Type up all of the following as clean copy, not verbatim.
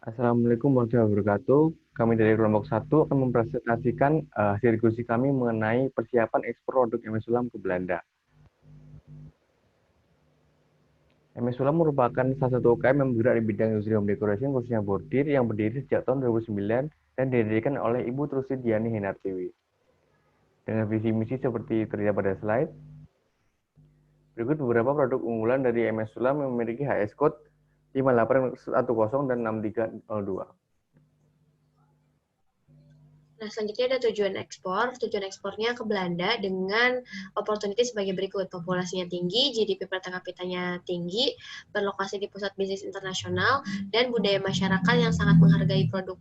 Assalamualaikum warahmatullahi wabarakatuh. Kami dari kelompok satu akan mempresentasikan hasil diskusi kami mengenai persiapan ekspor produk MS Sulam ke Belanda. MS Sulam merupakan salah satu UKM yang bergerak di bidang industri home decoration, khususnya bordir, yang berdiri sejak tahun 2009 dan didirikan oleh Ibu Trusti Diani Henartiwi. Dengan visi misi seperti terlihat pada slide, berikut beberapa produk unggulan dari MS Sulam yang memiliki HS code 5810 dan 6302. Nah, selanjutnya ada tujuan ekspor. Tujuan ekspornya ke Belanda dengan opportunity sebagai berikut. Populasinya tinggi, GDP per kapitanya tinggi, berlokasi di pusat bisnis internasional, dan budaya masyarakat yang sangat menghargai produk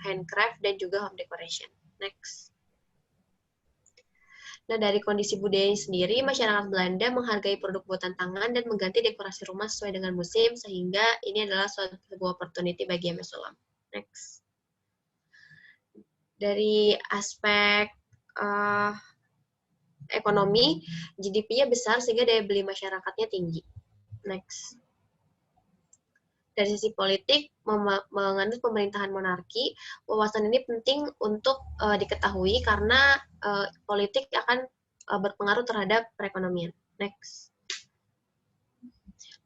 handcraft dan juga home decoration. Next. Nah, dari kondisi budaya sendiri, masyarakat Belanda menghargai produk buatan tangan dan mengganti dekorasi rumah sesuai dengan musim, sehingga ini adalah sebuah opportunity bagi MS Sulam. Next. Dari aspek ekonomi, GDP-nya besar sehingga daya beli masyarakatnya tinggi. Next. Dari sisi politik, menganut pemerintahan monarki, wawasan ini penting untuk diketahui karena politik akan berpengaruh terhadap perekonomian. Next.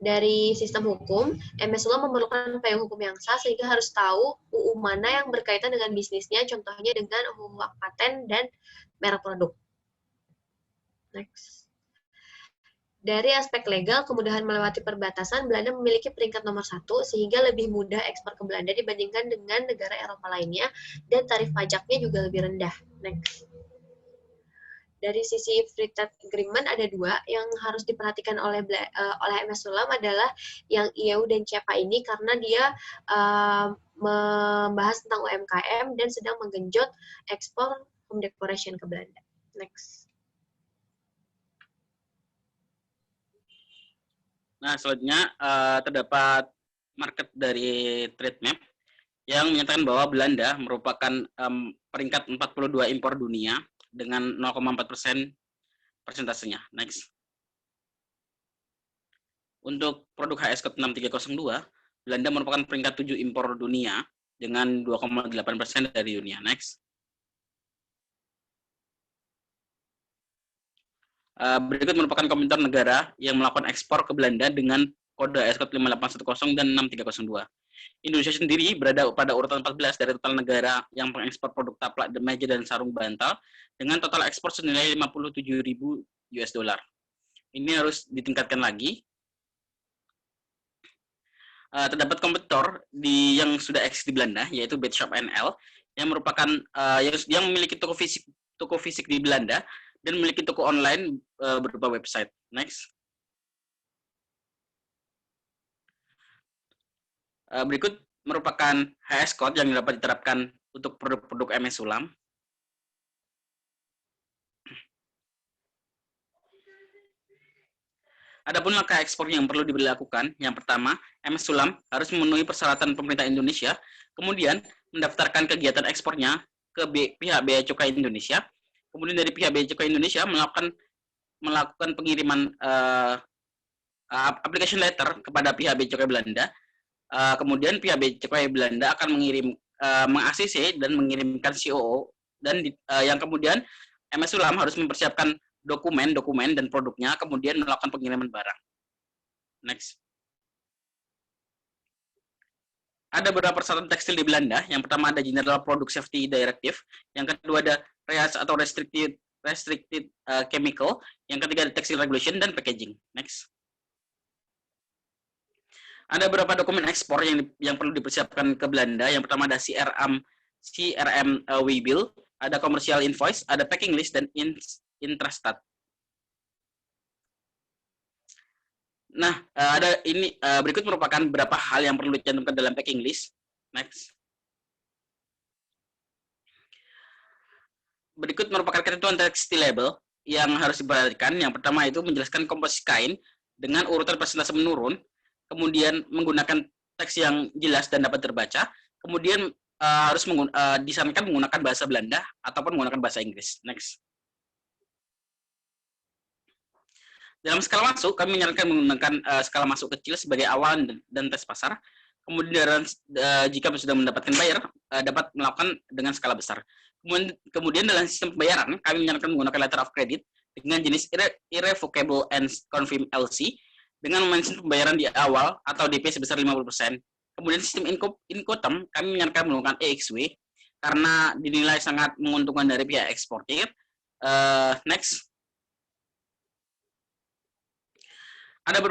Dari sistem hukum, MS Sulam memerlukan payung hukum yang sah sehingga harus tahu UU mana yang berkaitan dengan bisnisnya, contohnya dengan UU hak paten dan merek produk. Next. Dari aspek legal, kemudahan melewati perbatasan, Belanda memiliki peringkat nomor 1 sehingga lebih mudah ekspor ke Belanda dibandingkan dengan negara Eropa lainnya, dan tarif pajaknya juga lebih rendah. Next. Dari sisi free trade agreement ada 2 yang harus diperhatikan oleh MS Sulam adalah yang IEU dan CEPA ini karena dia membahas tentang UMKM dan sedang menggenjot ekspor home decoration ke Belanda. Next. Nah, selanjutnya terdapat market dari Trade Map yang menyatakan bahwa Belanda merupakan peringkat 42 impor dunia dengan 0,4% persentasenya. Next. Untuk produk HS code 6302, Belanda merupakan peringkat 7 impor dunia dengan 2,8% dari dunia. Next. Berikut merupakan komentar negara yang melakukan ekspor ke Belanda dengan kode HS code 5810 dan 6302. Indonesia sendiri berada pada urutan 14 dari total negara yang mengekspor produk taplak, meja, dan sarung bantal dengan total ekspor senilai 57.000 US dollar. Ini harus ditingkatkan lagi. Terdapat kompetitor yang sudah eksis di Belanda, yaitu Bed Shop NL, yang merupakan yang memiliki toko fisik di Belanda dan memiliki toko online berupa website. Next. Berikut merupakan HS code yang dapat diterapkan untuk produk-produk MS Sulam. Adapun langkah ekspor yang perlu dilakukan, yang pertama, MS Sulam harus memenuhi persyaratan pemerintah Indonesia, kemudian mendaftarkan kegiatan ekspornya ke pihak Bea Cukai Indonesia, kemudian dari pihak Bea Cukai Indonesia melakukan pengiriman application letter kepada pihak Bea Cukai Belanda. Kemudian pihak Bea Cukai Belanda akan meng-ACC dan mengirimkan COO, dan yang kemudian MS Sulam harus mempersiapkan dokumen dan produknya, kemudian melakukan pengiriman barang. Next. Ada beberapa persyaratan tekstil di Belanda. Yang pertama ada General Product Safety Directive, yang kedua ada REACH atau Restricted Chemical, yang ketiga ada Textile Regulation dan Packaging. Next. Ada beberapa dokumen ekspor yang perlu dipersiapkan ke Belanda. Yang pertama ada CRM Waybill, ada Commercial Invoice, ada Packing List, dan Intrastat. Nah, ada ini berikut merupakan beberapa hal yang perlu dicantumkan dalam packing list. Next. Berikut merupakan ketentuan tekstil label yang harus diperhatikan. Yang pertama itu menjelaskan komposisi kain dengan urutan persentase menurun, kemudian menggunakan teks yang jelas dan dapat terbaca, kemudian harus disarankan menggunakan bahasa Belanda ataupun menggunakan bahasa Inggris. Next. Dalam skala masuk, kami menyarankan menggunakan skala masuk kecil sebagai awal dan tes pasar. Kemudian jika sudah mendapatkan bayar, dapat melakukan dengan skala besar. Kemudian dalam sistem pembayaran, kami menyarankan menggunakan letter of credit dengan jenis irrevocable and confirm LC dengan mention pembayaran di awal atau DP sebesar 50%. Kemudian sistem Incoterm, kami menyarankan menggunakan EXW karena dinilai sangat menguntungkan dari pihak eksportir. Next. Ada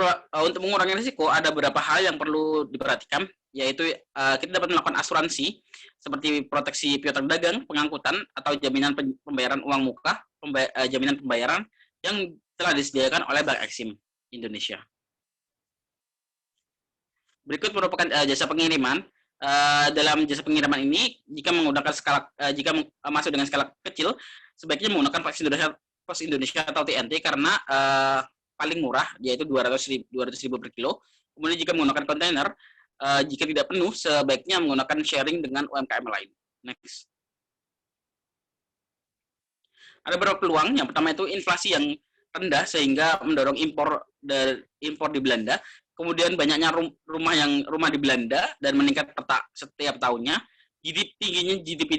untuk mengurangi risiko, ada beberapa hal yang perlu diperhatikan, yaitu kita dapat melakukan asuransi seperti proteksi piutang dagang, pengangkutan, atau jaminan pembayaran uang muka, jaminan pembayaran yang telah disediakan oleh Bank Eksim Indonesia. Berikut merupakan jasa pengiriman. Dalam jasa pengiriman ini, jika menggunakan jika masuk dengan skala kecil, sebaiknya menggunakan Pos Indonesia atau TNT karena paling murah, yaitu 200.000 per kilo. Kemudian jika menggunakan kontainer, jika tidak penuh, sebaiknya menggunakan sharing dengan UMKM lain. Next. Ada beberapa peluang. Yang pertama itu inflasi yang rendah sehingga mendorong impor di Belanda. Kemudian banyaknya rumah di Belanda dan meningkat setiap tahunnya. Tingginya GDP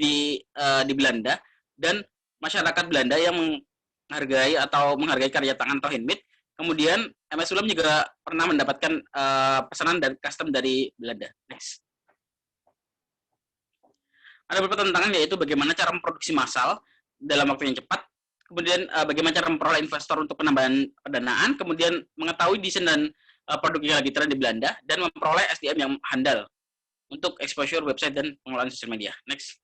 di Belanda dan masyarakat Belanda yang menghargai karya tangan atau handmade. Kemudian MS Sulam juga pernah mendapatkan pesanan dari custom dari Belanda. Next. Ada beberapa tantangan, yaitu bagaimana cara memproduksi massal dalam waktu yang cepat, kemudian bagaimana cara memperoleh investor untuk penambahan pendanaan, kemudian mengetahui desain dan produk yang lagi tren di Belanda, dan memperoleh SDM yang handal untuk exposure website dan pengelolaan sosial media. Next.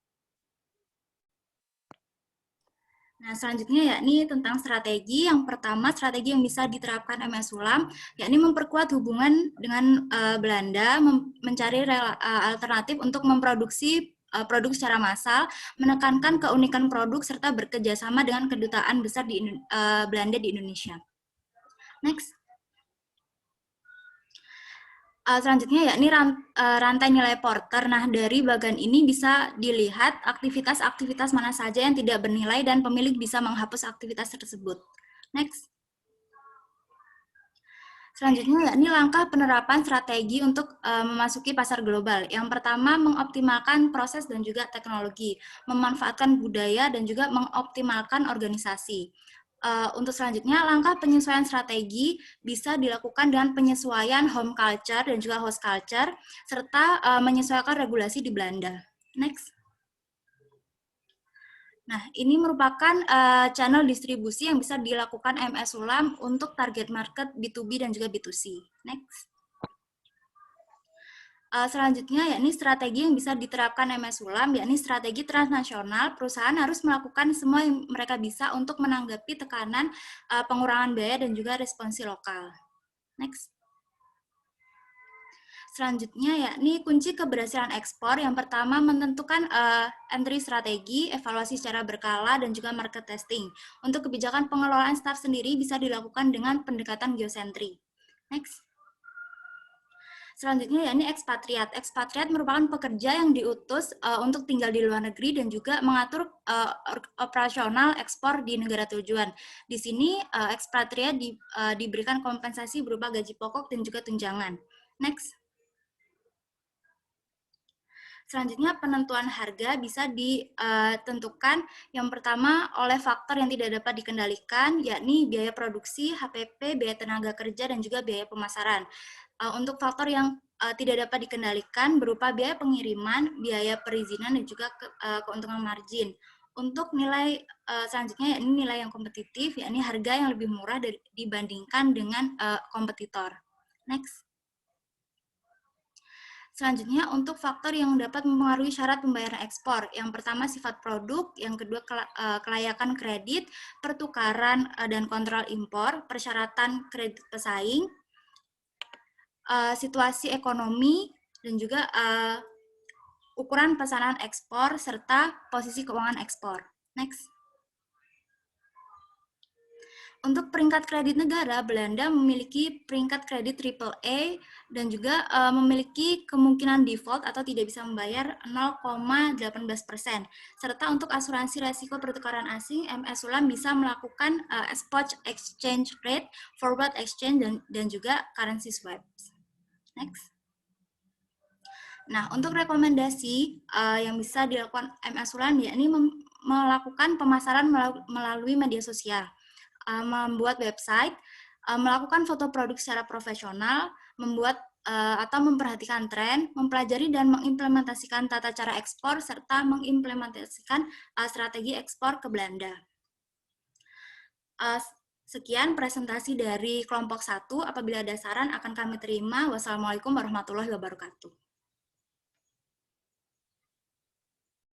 Nah, selanjutnya yakni tentang strategi. Yang pertama, strategi yang bisa diterapkan MS Sulam, yakni memperkuat hubungan dengan Belanda, mencari alternatif untuk memproduksi produk secara massal, menekankan keunikan produk, serta bekerjasama dengan kedutaan besar di Belanda di Indonesia. Next. Selanjutnya yakni rantai nilai Porter. Nah, dari bagian ini bisa dilihat aktivitas-aktivitas mana saja yang tidak bernilai dan pemilik bisa menghapus aktivitas tersebut. Next. Selanjutnya yakni langkah penerapan strategi untuk memasuki pasar global. Yang pertama, mengoptimalkan proses dan juga teknologi, memanfaatkan budaya dan juga mengoptimalkan organisasi. Untuk selanjutnya, langkah penyesuaian strategi bisa dilakukan dengan penyesuaian home culture dan juga host culture, serta menyesuaikan regulasi di Belanda. Next. Nah, ini merupakan channel distribusi yang bisa dilakukan MS Sulam untuk target market B2B dan juga B2C. Next. Selanjutnya, yakni strategi yang bisa diterapkan MS Sulam, yakni strategi transnasional. Perusahaan harus melakukan semua yang mereka bisa untuk menanggapi tekanan pengurangan biaya dan juga responsi lokal. Next. Selanjutnya, yakni kunci keberhasilan ekspor. Yang pertama, menentukan entry strategi, evaluasi secara berkala, dan juga market testing. Untuk kebijakan pengelolaan staf sendiri bisa dilakukan dengan pendekatan geosentri. Next. Selanjutnya yakni ekspatriat. Ekspatriat merupakan pekerja yang diutus untuk tinggal di luar negeri dan juga mengatur operasional ekspor di negara tujuan. Di sini ekspatriat diberikan kompensasi berupa gaji pokok dan juga tunjangan. Next. Selanjutnya penentuan harga bisa ditentukan yang pertama oleh faktor yang tidak dapat dikendalikan, yakni biaya produksi, HPP, biaya tenaga kerja, dan juga biaya pemasaran. Untuk faktor yang tidak dapat dikendalikan berupa biaya pengiriman, biaya perizinan, dan juga keuntungan margin. Untuk nilai selanjutnya yakni nilai yang kompetitif, yakni harga yang lebih murah dibandingkan dengan kompetitor. Next. Selanjutnya untuk faktor yang dapat mempengaruhi syarat pembayaran ekspor. Yang pertama sifat produk, yang kedua kelayakan kredit, pertukaran dan kontrol impor, persyaratan kredit pesaing, situasi ekonomi, dan juga ukuran pesanan ekspor, serta posisi keuangan ekspor. Next. Untuk peringkat kredit negara, Belanda memiliki peringkat kredit AAA dan juga memiliki kemungkinan default atau tidak bisa membayar 0,18%. Serta untuk asuransi resiko pertukaran asing, MS Sulam bisa melakukan spot exchange rate, forward exchange, dan juga currency swaps. Next. Nah, untuk rekomendasi yang bisa dilakukan MS Ulan, yakni melakukan pemasaran melalui media sosial, membuat website, melakukan foto produk secara profesional, membuat atau memperhatikan tren, mempelajari dan mengimplementasikan tata cara ekspor, serta mengimplementasikan strategi ekspor ke Belanda. Sekian presentasi dari kelompok 1. Apabila ada saran akan kami terima. Wassalamualaikum warahmatullahi wabarakatuh.